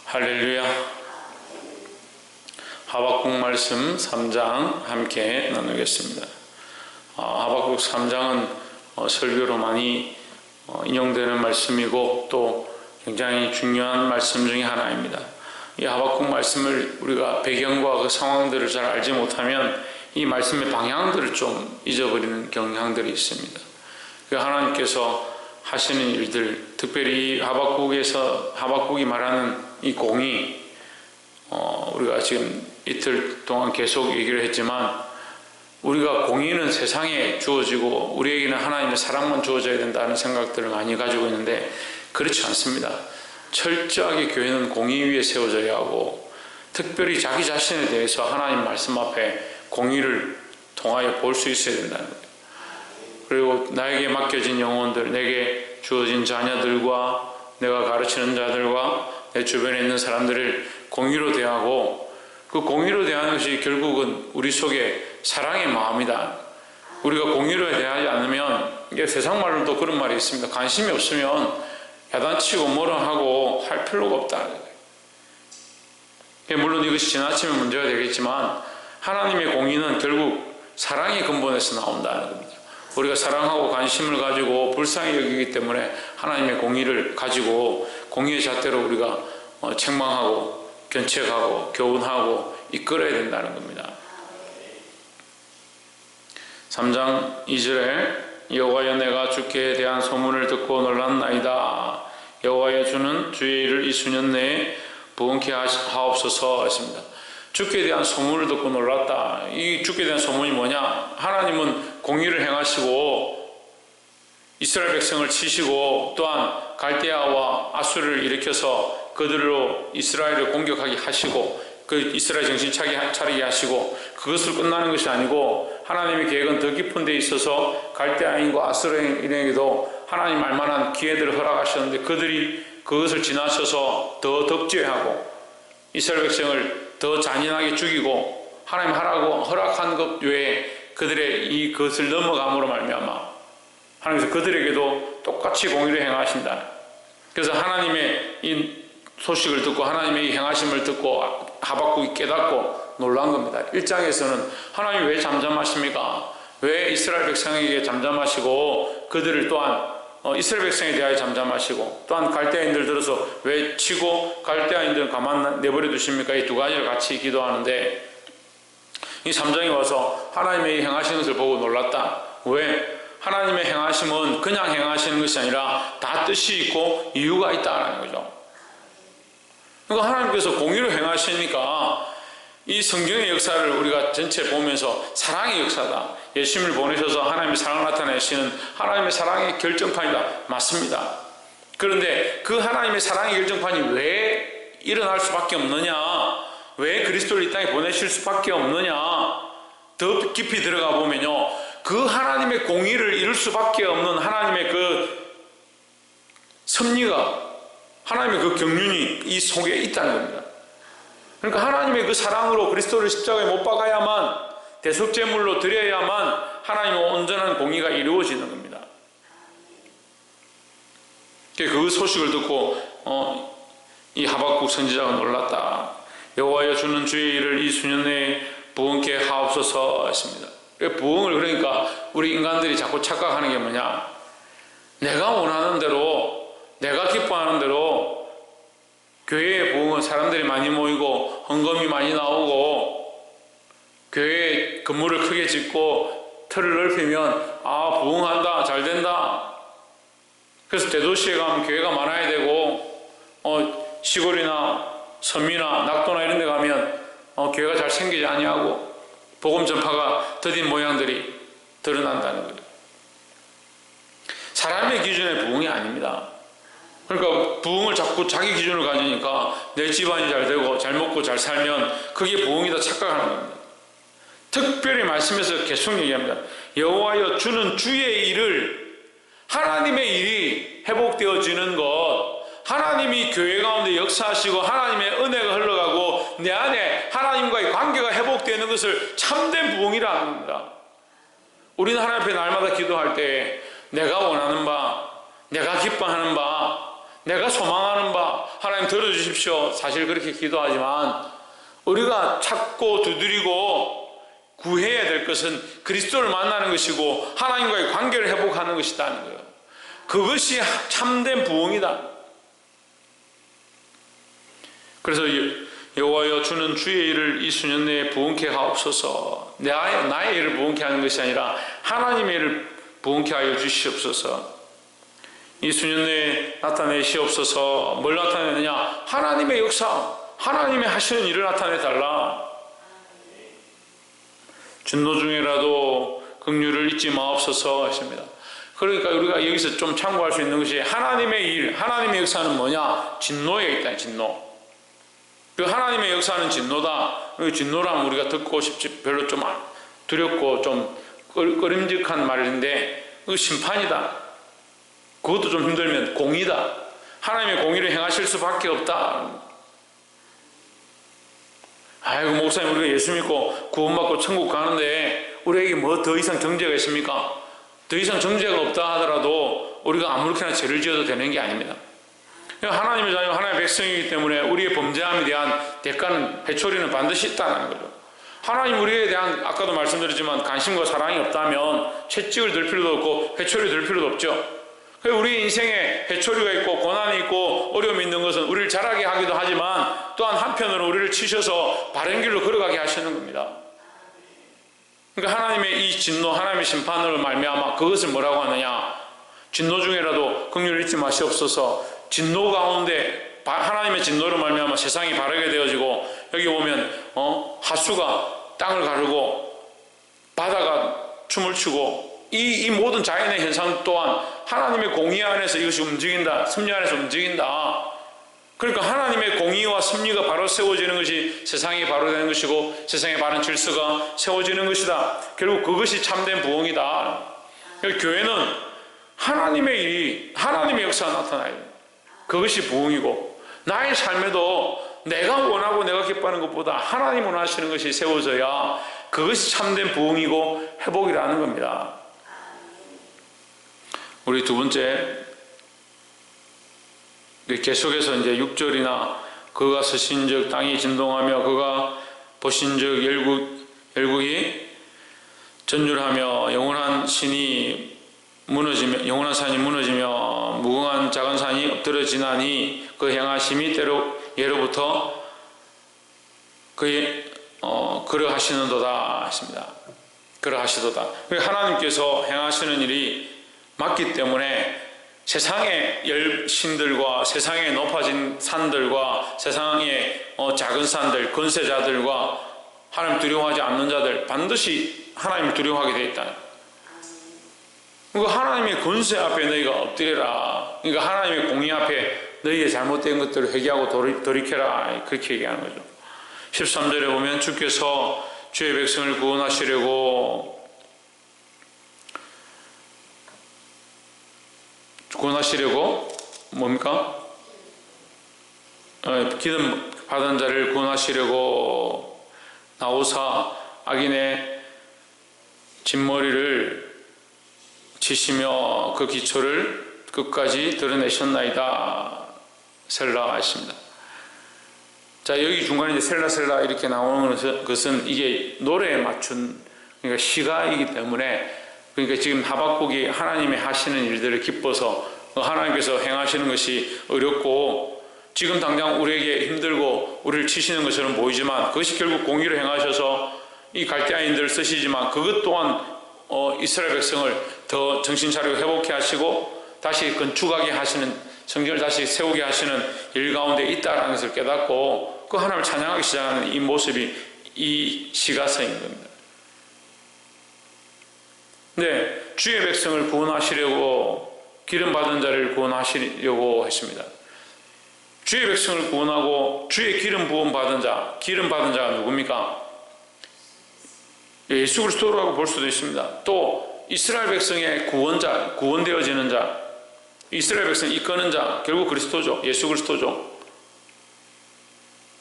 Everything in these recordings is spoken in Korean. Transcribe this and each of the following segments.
할렐루야. 하박국 말씀 3장 함께 나누겠습니다. 하박국 3장은 설교로 많이 인용되는 말씀이고 또 굉장히 중요한 말씀 중에 하나입니다. 이 하박국 말씀을 우리가 배경과 그 상황들을 잘 알지 못하면 이 말씀의 방향들을 좀 잊어버리는 경향들이 있습니다. 그 하나님께서 하시는 일들, 특별히 하박국이 말하는 이 공의, 우리가 지금 이틀 동안 계속 얘기를 했지만 우리가 공의는 세상에 주어지고 우리에게는 하나님의 사랑만 주어져야 된다는 생각들을 많이 가지고 있는데 그렇지 않습니다. 철저하게 교회는 공의 위에 세워져야 하고 특별히 자기 자신에 대해서 하나님 말씀 앞에 공의를 통하여 볼 수 있어야 된다는 거예요. 그리고 나에게 맡겨진 영혼들, 내게 주어진 자녀들과 내가 가르치는 자들과 내 주변에 있는 사람들을 공의로 대하고 그 공의로 대하는 것이 결국은 우리 속에 사랑의 마음이다. 우리가 공의로 대하지 않으면 이게 세상 말로도 그런 말이 있습니다. 관심이 없으면 야단치고 뭐라 하고 할 필요가 없다. 물론 이것이 지나치면 문제가 되겠지만 하나님의 공의는 결국 사랑의 근본에서 나온다는 겁니다. 우리가 사랑하고 관심을 가지고 불쌍히 여기기 때문에 하나님의 공의를 가지고 공의의 잣대로 우리가 책망하고 견책하고 교훈하고 이끌어야 된다는 겁니다. 3장 2절에 여호와여 내가 주께 대한 소문을 듣고 놀랐나이다. 여호와여 주는 주의 일을 이 수년 내에 부응케 하옵소서 했습니다. 주께 대한 소문을 듣고 놀랐다. 이 주께 대한 소문이 뭐냐? 하나님은 공의를 행하시고 이스라엘 백성을 치시고 또한 갈대아와 아수르를 일으켜서 그들로 이스라엘을 공격하게 하시고 그 이스라엘 정신 차리게 하시고 그것으로 끝나는 것이 아니고 하나님의 계획은 더 깊은 데 있어서 갈대아인과 아수르인에게도 하나님 알만한 기회들을 허락하셨는데 그들이 그것을 지나쳐서 더 덕죄하고 이스라엘 백성을 더 잔인하게 죽이고 하나님 하라고 허락한 것 외에 그들의 그것을 넘어감으로 말미암아 하나님께서 그들에게도 똑같이 공의를 행하신다. 그래서 하나님의 이 소식을 듣고 하나님의 이 행하심을 듣고 하박국이 깨닫고 놀란 겁니다. 1장에서는 하나님이 왜 잠잠하십니까? 왜 이스라엘 백성에게 잠잠하시고 그들을 또한 이스라엘 백성에 대하여 잠잠하시고 또한 갈대아인들 들어서 왜 치고 갈대아인들은 가만 내버려 두십니까? 이 두 가지를 같이 기도하는데 이 3장에 와서 하나님의 행하시는 것을 보고 놀랐다. 왜? 하나님의 행하심은 그냥 행하시는 것이 아니라 다 뜻이 있고 이유가 있다는 거죠. 그러니까 하나님께서 공의로 행하시니까 이 성경의 역사를 우리가 전체 보면서 사랑의 역사다. 예수님을 보내셔서 하나님의 사랑을 나타내시는 하나님의 사랑의 결정판이다. 맞습니다. 그런데 그 하나님의 사랑의 결정판이 왜 일어날 수밖에 없느냐? 왜 그리스도를 이 땅에 보내실 수밖에 없느냐? 더 깊이 들어가 보면요. 그 하나님의 공의를 이룰 수밖에 없는 하나님의 그 섭리가 하나님의 그 경륜이 이 속에 있다는 겁니다. 그러니까 하나님의 그 사랑으로 그리스도를 십자가에 못 박아야만 대속제물로 드려야만 하나님의 온전한 공의가 이루어지는 겁니다. 그 소식을 듣고 이 하박국 선지자가 놀랐다. 여호와여 주는 주의 일을 이 수년 내에 부응케 하옵소서 했습니다. 부응을 그러니까 우리 인간들이 자꾸 착각하는 게 뭐냐? 내가 원하는 대로 내가 기뻐하는 대로 교회의 부흥은 사람들이 많이 모이고 헌금이 많이 나오고 교회에 건물을 크게 짓고 틀을 넓히면 부흥한다, 잘 된다. 그래서 대도시에 가면 교회가 많아야 되고 시골이나 섬이나 낙도나 이런 데 가면 교회가 잘 생기지 아니하고 복음 전파가 더딘 모양들이 드러난다는 거예요. 사람의 기준의 부흥이 아닙니다. 그러니까 부흥을 자꾸 자기 기준을 가지니까 내 집안이 잘 되고 잘 먹고 잘 살면 그게 부흥이다 착각하는 겁니다. 특별히 말씀에서 계속 얘기합니다. 여호와여 주는 주의 일을 하나님의 일이 회복되어지는 것 하나님이 교회 가운데 역사하시고 하나님의 은혜가 흘러가고 내 안에 하나님과의 관계가 회복되는 것을 참된 부흥이라는 겁니다. 우리는 하나님 앞에 날마다 기도할 때 내가 원하는 바 내가 기뻐하는 바 내가 소망하는 바 하나님 들어주십시오. 사실 그렇게 기도하지만 우리가 찾고 두드리고 구해야 될 것은 그리스도를 만나는 것이고 하나님과의 관계를 회복하는 것이라는 거예요. 그것이 참된 부흥이다. 그래서 여호와여 주는 주의 일을 이 수년 내에 부흥케 하옵소서. 나의 일을 부흥케 하는 것이 아니라 하나님의 일을 부흥케 하여 주시옵소서. 이 수년 내에 나타내시옵소서. 뭘 나타내느냐? 하나님의 역사, 하나님의 하시는 일을 나타내달라. 진노 중에라도 긍휼을 잊지 마옵소서 하십니다. 그러니까 우리가 여기서 좀 참고할 수 있는 것이 하나님의 일, 하나님의 역사는 뭐냐? 진노에 있다. 진노. 그 하나님의 역사는 진노다. 진노라면 우리가 듣고 싶지 별로 좀 두렵고 좀 꺼림직한 말인데 그 심판이다. 그것도 좀 힘들면 공의다. 하나님의 공의를 행하실 수밖에 없다. 아이고 목사님 우리가 예수 믿고 구원받고 천국 가는데 우리에게 뭐 더 이상 정죄가 있습니까? 더 이상 정죄가 없다 하더라도 우리가 아무렇게나 죄를 지어도 되는 게 아닙니다. 하나님의 자녀, 하나님의 백성이기 때문에 우리의 범죄함에 대한 대가는, 회초리는 반드시 있다는 거죠. 하나님 우리에 대한 아까도 말씀드렸지만 관심과 사랑이 없다면 채찍을 들 필요도 없고 회초리 들 필요도 없죠. 우리 인생에 회초리가 있고 고난이 있고 어려움이 있는 것은 우리를 자라게 하기도 하지만 또한 한편으로 우리를 치셔서 바른 길로 걸어가게 하시는 겁니다. 그러니까 하나님의 이 진노, 하나님의 심판으로 말미암아 그것을 뭐라고 하느냐? 진노 중에라도 긍휼을 잊지 마시옵소서. 진노 가운데 하나님의 진노로 말미암아 세상이 바르게 되어지고 여기 보면 하수가 땅을 가르고 바다가 춤을 추고 이 모든 자연의 현상 또한 하나님의 공의 안에서 이것이 움직인다. 섭리 안에서 움직인다. 그러니까 하나님의 공의와 섭리가 바로 세워지는 것이 세상이 바로 되는 것이고 세상의 바른 질서가 세워지는 것이다. 결국 그것이 참된 부흥이다. 그러니까 교회는 하나님의 일이, 하나님의 역사가 나타나야 돼요. 그것이 부흥이고 나의 삶에도 내가 원하고 내가 기뻐하는 것보다 하나님 원하시는 것이 세워져야 그것이 참된 부흥이고 회복이라는 겁니다. 우리 두 번째 계속해서 이제 6절이나 그가 서신즉 땅이 진동하며 그가 보신즉 열국이 전율하며 영원한 산이 무너지며 무궁한 작은 산이 엎드러지나니 그 행하심이 때로 예로부터 그의 그러하시는도다 했습니다. 그러하시도다. 하나님께서 행하시는 일이 맞기 때문에 세상의 신들과 세상에 높아진 산들과 세상의 작은 산들, 권세자들과 하나님 두려워하지 않는 자들 반드시 하나님을 두려워하게 되어 있다. 그러니까 하나님의 권세 앞에 너희가 엎드려라. 그러니까 하나님의 공의 앞에 너희의 잘못된 것들을 회개하고 돌이켜라. 그렇게 얘기하는 거죠. 13절에 보면 주께서 주의 백성을 구원하시려고 뭡니까? 기름 받은 자를 구원하시려고 나오사 악인의 진머리를 치시며 그 기초를 끝까지 드러내셨나이다. 셀라 하십니다. 자, 여기 중간에 이제 셀라 이렇게 나오는 것은 이게 노래에 맞춘 그러니까 시가이기 때문에 그러니까 지금 하박국이 하나님의 하시는 일들을 기뻐서 하나님께서 행하시는 것이 어렵고 지금 당장 우리에게 힘들고 우리를 치시는 것처럼 보이지만 그것이 결국 공의를 행하셔서 이 갈대아인들을 쓰시지만 그것 또한 이스라엘 백성을 더 정신 차리고 회복해 하시고 다시 건축하게 하시는 성전을 다시 세우게 하시는 일 가운데 있다라는 것을 깨닫고 그 하나님을 찬양하기 시작하는 이 모습이 이 시가서인 겁니다. 네, 주의 백성을 구원하시려고 기름 받은 자를 구원하시려고 했습니다. 주의 백성을 구원하고 주의 기름 부음 받은 자, 기름 받은 자가 누굽니까? 예수 그리스도라고 볼 수도 있습니다. 또 이스라엘 백성의 구원자, 구원되어지는 자, 이스라엘 백성 이끄는 자, 결국 그리스도죠. 예수 그리스도죠.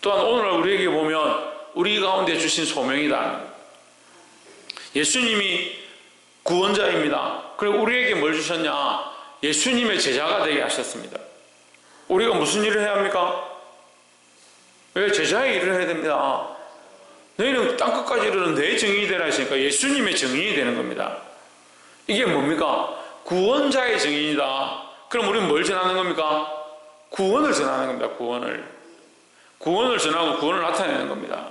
또한 오늘 우리에게 보면 우리 가운데 주신 소명이다. 예수님이 구원자입니다. 그리고 우리에게 뭘 주셨냐? 예수님의 제자가 되게 하셨습니다. 우리가 무슨 일을 해야 합니까? 왜? 제자의 일을 해야 됩니다. 너희는 땅끝까지 이르는 내 증인이 되라 했으니까 예수님의 증인이 되는 겁니다. 이게 뭡니까? 구원자의 증인이다. 그럼 우리는 뭘 전하는 겁니까? 구원을 전하는 겁니다. 구원을 전하고 구원을 나타내는 겁니다.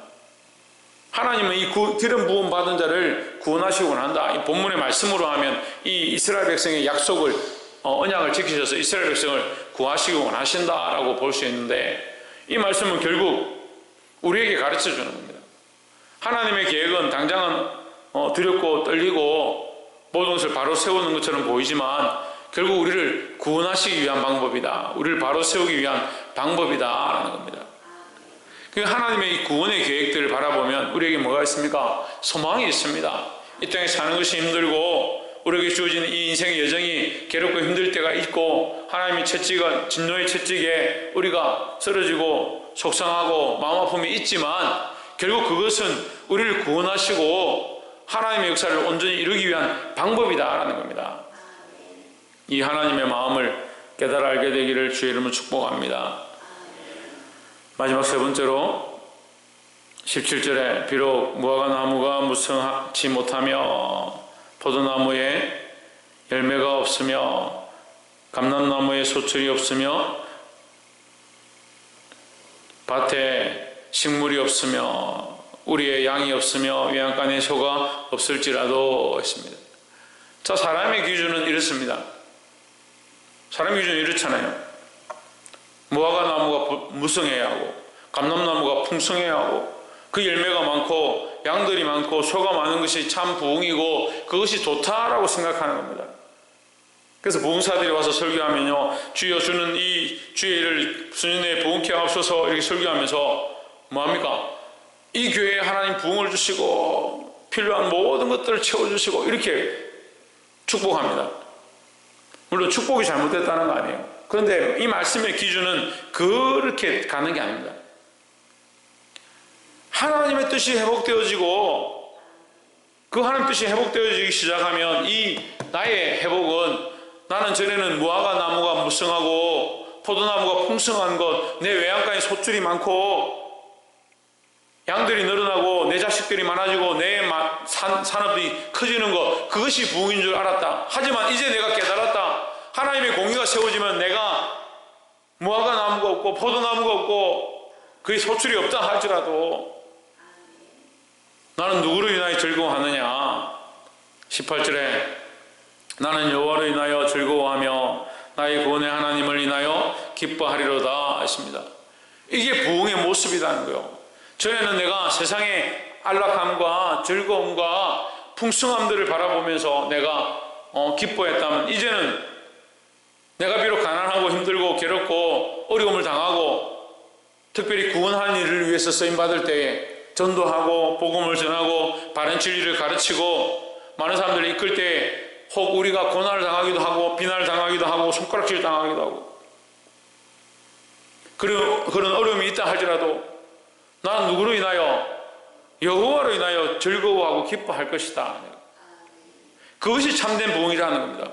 하나님은 이 기름 부음 받은 자를 구원하시고 원한다. 이 본문의 말씀으로 하면 이 이스라엘 백성의 약속을 언약을 지키셔서 이스라엘 백성을 구하시고 원하신다라고 볼 수 있는데, 이 말씀은 결국 우리에게 가르쳐 주는 겁니다. 하나님의 계획은 당장은 두렵고 떨리고 모든 것을 바로 세우는 것처럼 보이지만 결국 우리를 구원하시기 위한 방법이다. 우리를 바로 세우기 위한 방법이다라는 겁니다. 하나님의 이 구원의 계획들을 바라보면 우리에게 뭐가 있습니까? 소망이 있습니다. 이 땅에 사는 것이 힘들고 우리에게 주어진 이 인생의 여정이 괴롭고 힘들 때가 있고, 하나님의 채찍은 진노의 채찍에 우리가 쓰러지고 속상하고 마음 아픔이 있지만 결국 그것은 우리를 구원하시고 하나님의 역사를 온전히 이루기 위한 방법이다라는 겁니다. 이 하나님의 마음을 깨달아 알게 되기를 주의 이름으로 축복합니다. 마지막 세 번째로 17절에 비록 무화과 나무가 무성하지 못하며 포도나무에 열매가 없으며 감람나무에 소출이 없으며 밭에 식물이 없으며 우리의 양이 없으며 외양간에 소가 없을지라도 했습니다. 자, 사람의 기준은 이렇습니다. 사람의 기준은 이렇잖아요. 무화과 나무가 무성해야 하고 감람나무가 풍성해야 하고 그 열매가 많고 양들이 많고 소가 많은 것이 참 부흥이고 그것이 좋다라고 생각하는 겁니다. 그래서 부흥사들이 와서 설교하면요, 주여 주는 이 주의 일을 수년에 부흥케 하옵소서 이렇게 설교하면서 뭐합니까? 이 교회에 하나님 부흥을 주시고 필요한 모든 것들을 채워주시고 이렇게 축복합니다. 물론 축복이 잘못됐다는 거 아니에요. 그런데 이 말씀의 기준은 그렇게 가는 게 아닙니다. 하나님의 뜻이 회복되어지고 그 하나님 뜻이 회복되어지기 시작하면 이 나의 회복은, 나는 전에는 무화과 나무가 무성하고 포도나무가 풍성한 것, 내 외양간에 소출이 많고 양들이 늘어나고 내 자식들이 많아지고 내 산업이 커지는 것, 그것이 부흥인 줄 알았다. 하지만 이제 내가 깨달았다. 하나님의 공의가 세워지면 내가 무화과 나무가 없고 포도나무가 없고 그의 소출이 없다 할지라도 나는 누구로 인하여 즐거워하느냐? 18절에 나는 여호와로 인하여 즐거워하며 나의 구원의 하나님을 인하여 기뻐하리로다 했습니다. 이게 부흥의 모습이라는 거예요. 전에는 내가 세상의 안락함과 즐거움과 풍성함들을 바라보면서 내가 기뻐했다면, 이제는 내가 비록 가난하고 힘들고 괴롭고 어려움을 당하고 특별히 구원하는 일을 위해서 쓰임받을 때에 전도하고 복음을 전하고 바른 진리를 가르치고 많은 사람들을 이끌 때에 혹 우리가 고난을 당하기도 하고 비난을 당하기도 하고 손가락질 당하기도 하고 그런 어려움이 있다 할지라도 나는 누구로 인하여? 여호와로 인하여 즐거워하고 기뻐할 것이다. 그것이 참된 부흥이라는 겁니다.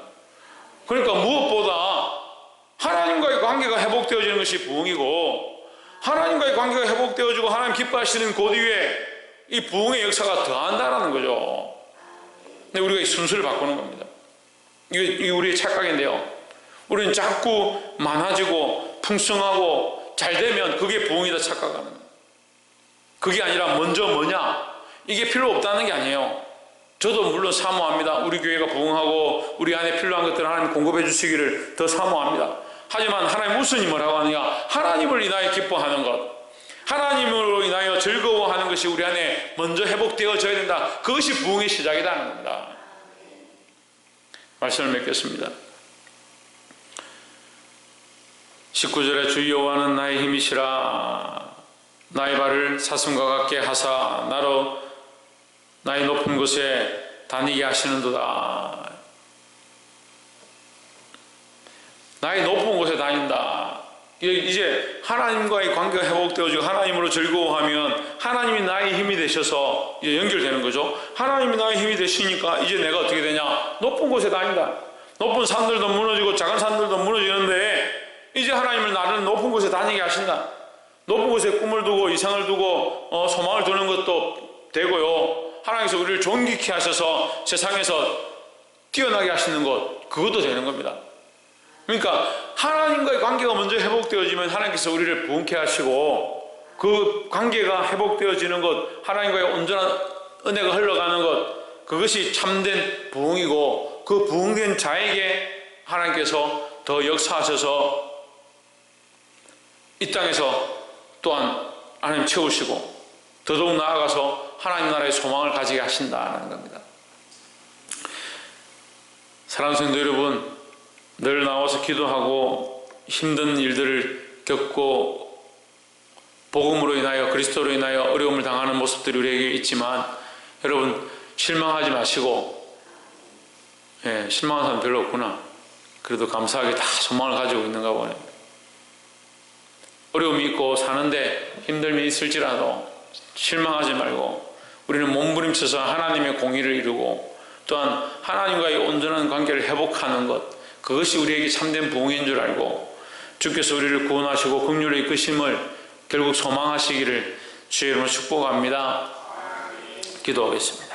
그러니까 무엇보다 하나님과의 관계가 회복되어지는 것이 부흥이고, 하나님과의 관계가 회복되어지고 하나님 기뻐하시는 곳 위에 이 부흥의 역사가 더한다라는 거죠. 근데 우리가 이 순서를 바꾸는 겁니다. 이게 우리의 착각인데요, 우리는 자꾸 많아지고 풍성하고 잘 되면 그게 부흥이다 착각하는 거예요. 그게 아니라 먼저 뭐냐? 이게 필요 없다는 게 아니에요. 저도 물론 사모합니다. 우리 교회가 부흥하고 우리 안에 필요한 것들을 하나님 공급해 주시기를 더 사모합니다. 하지만 하나님 우선이 뭐라고 하느냐? 하나님을 인하여 기뻐하는 것, 하나님으로 인하여 즐거워하는 것이 우리 안에 먼저 회복되어져야 된다. 그것이 부흥의 시작이라는 겁니다. 말씀을 맺겠습니다. 19절에 주 여호와는 나의 힘이시라. 나의 발을 사슴과 같게 하사 나로 나의 높은 곳에 다니게 하시는도다. 나의 높은 곳에 다닌다. 이제 하나님과의 관계가 회복되어지고 하나님으로 즐거워하면 하나님이 나의 힘이 되셔서 이제 연결되는 거죠. 하나님이 나의 힘이 되시니까 이제 내가 어떻게 되냐? 높은 곳에 다닌다. 높은 산들도 무너지고 작은 산들도 무너지는데 이제 하나님을 나는 높은 곳에 다니게 하신다. 높은 곳에 꿈을 두고 이상을 두고 소망을 두는 것도 되고요. 하나님께서 우리를 존귀케 하셔서 세상에서 뛰어나게 하시는 것, 그것도 되는 겁니다. 그러니까 하나님과의 관계가 먼저 회복되어지면 하나님께서 우리를 부흥케 하시고, 그 관계가 회복되어지는 것, 하나님과의 온전한 은혜가 흘러가는 것, 그것이 참된 부흥이고, 그 부흥된 자에게 하나님께서 더 역사하셔서 이 땅에서 또한 하나님 채우시고 더더욱 나아가서 하나님 나라의 소망을 가지게 하신다는 겁니다. 사랑하는 성도 여러분, 늘 나와서 기도하고 힘든 일들을 겪고 복음으로 인하여, 그리스도로 인하여 어려움을 당하는 모습들이 우리에게 있지만, 여러분 실망하지 마시고, 실망한 사람 별로 없구나, 그래도 감사하게 다 소망을 가지고 있는가 보네. 어려움이 있고 사는데 힘듦이 있을지라도 실망하지 말고, 우리는 몸부림쳐서 하나님의 공의를 이루고 또한 하나님과의 온전한 관계를 회복하는 것, 그것이 우리에게 참된 부흥인 줄 알고, 주께서 우리를 구원하시고 긍휼에 이끄심을 결국 소망하시기를 주의 이름으로 축복합니다. 기도하겠습니다.